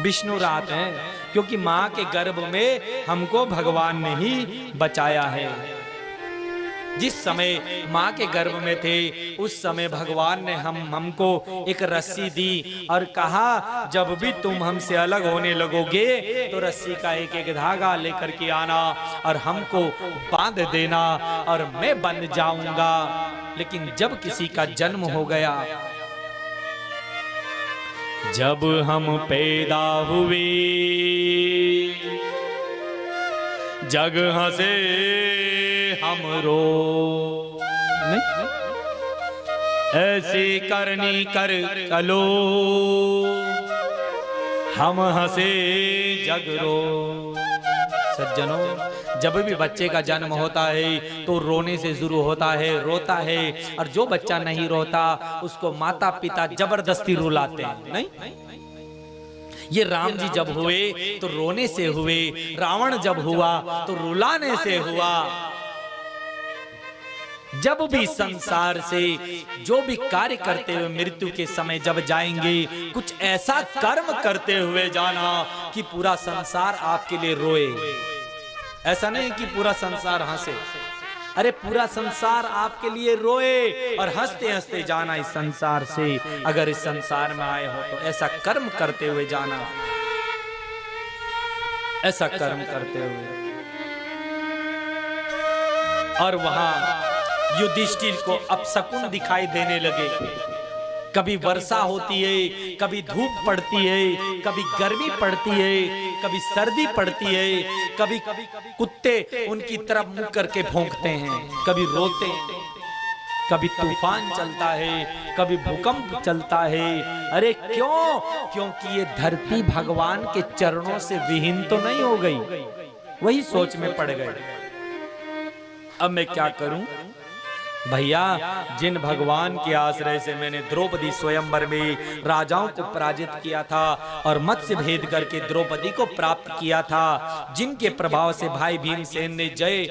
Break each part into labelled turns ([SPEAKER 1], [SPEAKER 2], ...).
[SPEAKER 1] विष्णु रात है, क्योंकि माँ के गर्भ में हमको भगवान ने ही बचाया है। जिस समय माँ के गर्भ में थे उस समय भगवान ने हमको एक रस्सी दी और कहा जब भी तुम हमसे अलग होने लगोगे तो रस्सी का एक एक धागा लेकर के आना और हमको बांध देना और मैं बन जाऊंगा। लेकिन जब किसी का जन्म हो गया, जब हम पैदा हुए जग हंसे हम रो, नहीं ऐसी करनी कर चलो हम हंसे जग रो। सज्जनों, जब भी बच्चे का जन्म होता है तो रोने से शुरू होता है, रोता है, और जो बच्चा नहीं रोता उसको माता पिता जबरदस्ती रुलाते हैं। नहीं, ये राम जी जब हुए तो रोने से हुए, रावण जब हुआ तो रुलाने से हुआ। जब भी संसार से जो भी कार्य करते हुए मृत्यु के समय जब जाएंगे, कुछ ऐसा कर्म करते हुए जाना कि पूरा संसार आपके लिए रोए। ऐसा नहीं कि पूरा संसार हंसे, अरे पूरा संसार आपके लिए रोए और हंसते हंसते जाना इस संसार से। अगर इस संसार में आए हो तो ऐसा कर्म करते हुए जाना, ऐसा कर्म करते हुए। और वहां युधिष्ठिर को अपशकुन दिखाई देने लगे। कभी वर्षा होती है, कभी धूप पड़ती है, कभी गर्मी पड़ती है, कभी सर्दी पड़ती है, कभी कुत्ते उनकी तरफ मुंह करके भौंकते हैं, कभी रोते हैं, कभी तूफान चलता है, कभी भूकंप चलता है। अरे क्यों? क्योंकि ये धरती भगवान के चरणों से विहीन तो नहीं हो गई। वही सोच में पड़ गए, अब मैं क्या करूं भैया। जिन भगवान के आश्रय से मैंने द्रौपदी स्वयंवर में राजाओं को पराजित किया था और मत्स्य भेद करके द्रौपदी को प्राप्त किया था, जिनके प्रभाव से भाई भीमसेन ने जय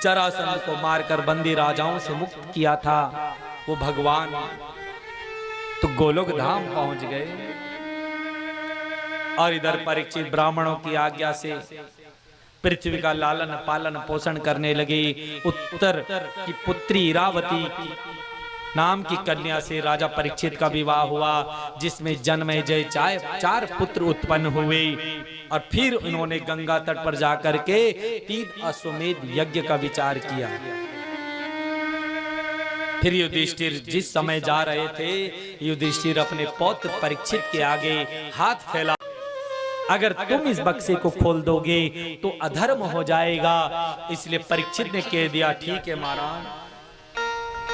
[SPEAKER 1] जरासंध को मारकर बंदी राजाओं से मुक्त किया था, वो भगवान तो गोलोक धाम पहुंच गए। और इधर परीक्षित ब्राह्मणों की आज्ञा से पृथ्वी का लालन पालन पोषण करने लगे। उत्तर की पुत्री इरावती नाम की कन्या से राजा परीक्षित का विवाह हुआ, जिसमें जन्मेजय चार पुत्र उत्पन्न हुए। और फिर उन्होंने गंगा तट पर जाकर के 3 अश्वमेध यज्ञ का विचार किया। फिर युधिष्ठिर जिस समय जा रहे थे, युधिष्ठिर अपने पौत्र परीक्षित के आगे हाथ फैला, अगर तुम इस बक्से को खोल दोगे तो अधर्म हो जाएगा। इसलिए परीक्षित ने कह दिया ठीक है महाराज।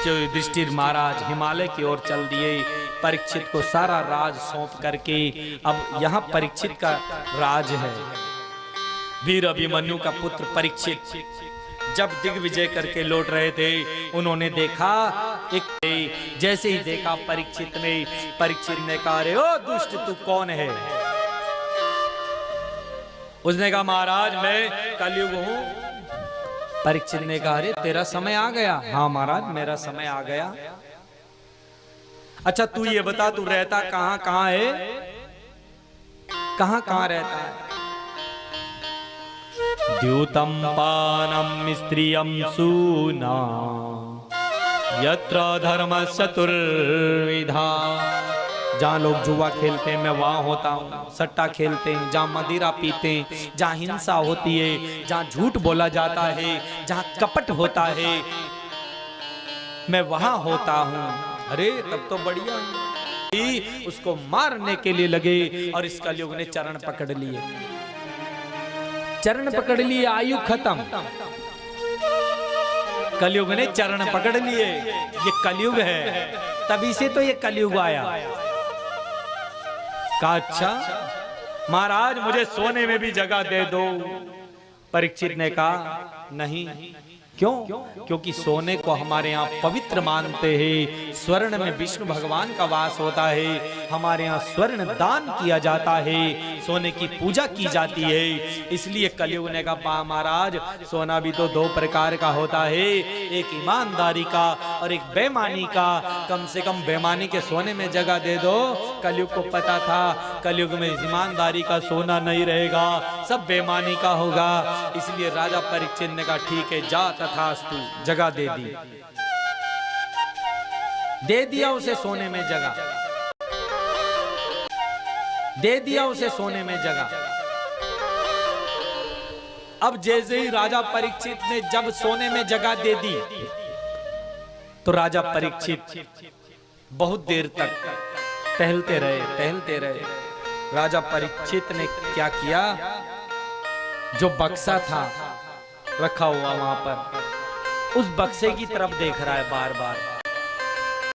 [SPEAKER 1] जो युधिष्ठिर महाराज हिमालय की ओर चल दिए, परीक्षित को सारा राज सौंप करके। अब यहाँ परीक्षित का राज है। वीर अभिमन्यु का पुत्र परीक्षित जब दिग्विजय करके लौट रहे थे, उन्होंने देखा एक, जैसे ही देखा परीक्षित ने कहा अरे ओ दुष्ट तू कौन है? उसने कहा महाराज मैं कलयुग हूं। परीक्षित ने कहा अरे तेरा समय आ गया। हाँ महाराज मेरा समय आ गया। अच्छा तू ये बता तू रहता कहां कहां है, कहां कहां रहता है? द्यूतम पानम स्त्रियम सूना यत्र धर्म चतुर्विधा। जहाँ लोग जुआ खेलते हैं मैं वहां होता हूँ, सट्टा खेलते हैं, जहाँ मदिरा पीते हैं, जहाँ हिंसा होती है, जहाँ झूठ बोला जाता है, जहाँ कपट होता है, मैं वहां होता हूँ। अरे तब तो बढ़िया है। उसको मारने के लिए लगे और इस कलयुग ने चरण पकड़ लिए, चरण पकड़ लिए, आयु खत्म। कलयुग ने चरण पकड़ लिए, ये कलयुग है, तभी से तो ये कलयुग आया। कहा अच्छा महाराज मुझे सोने में भी जगह दे दो। परीक्षित ने कहा नहीं। क्यों? क्योंकि सोने को हमारे यहाँ पवित्र मानते हैं। स्वर्ण में विष्णु भगवान का वास होता है। हमारे यहाँ स्वर्ण दान किया जाता है, सोने की पूजा की जाती है। इसलिए कलयुग ने कहा महाराज सोना भी तो 2 प्रकार का होता है, एक ईमानदारी का और एक बेईमानी का। कम से कम बेईमानी के सोने में जगह दे दो। कलयुग को पता था कलयुग में ईमानदारी का सोना नहीं रहेगा, सब बेईमानी का होगा। इसलिए राजा परीक्षित ने कहा ठीक है जा तथास्तु, जगह दे दी, दे दिया उसे सोने में जगह, दे दिया उसे सोने में जगह। अब जैसे ही राजा परीक्षित ने जब सोने में जगह दे दी तो राजा परीक्षित बहुत देर तक टहलते रहे। राजा परीक्षित ने क्या किया, जो बक्सा था रखा हुआ वहां पर, उस बक्से की तरफ देख रहा है बार बार।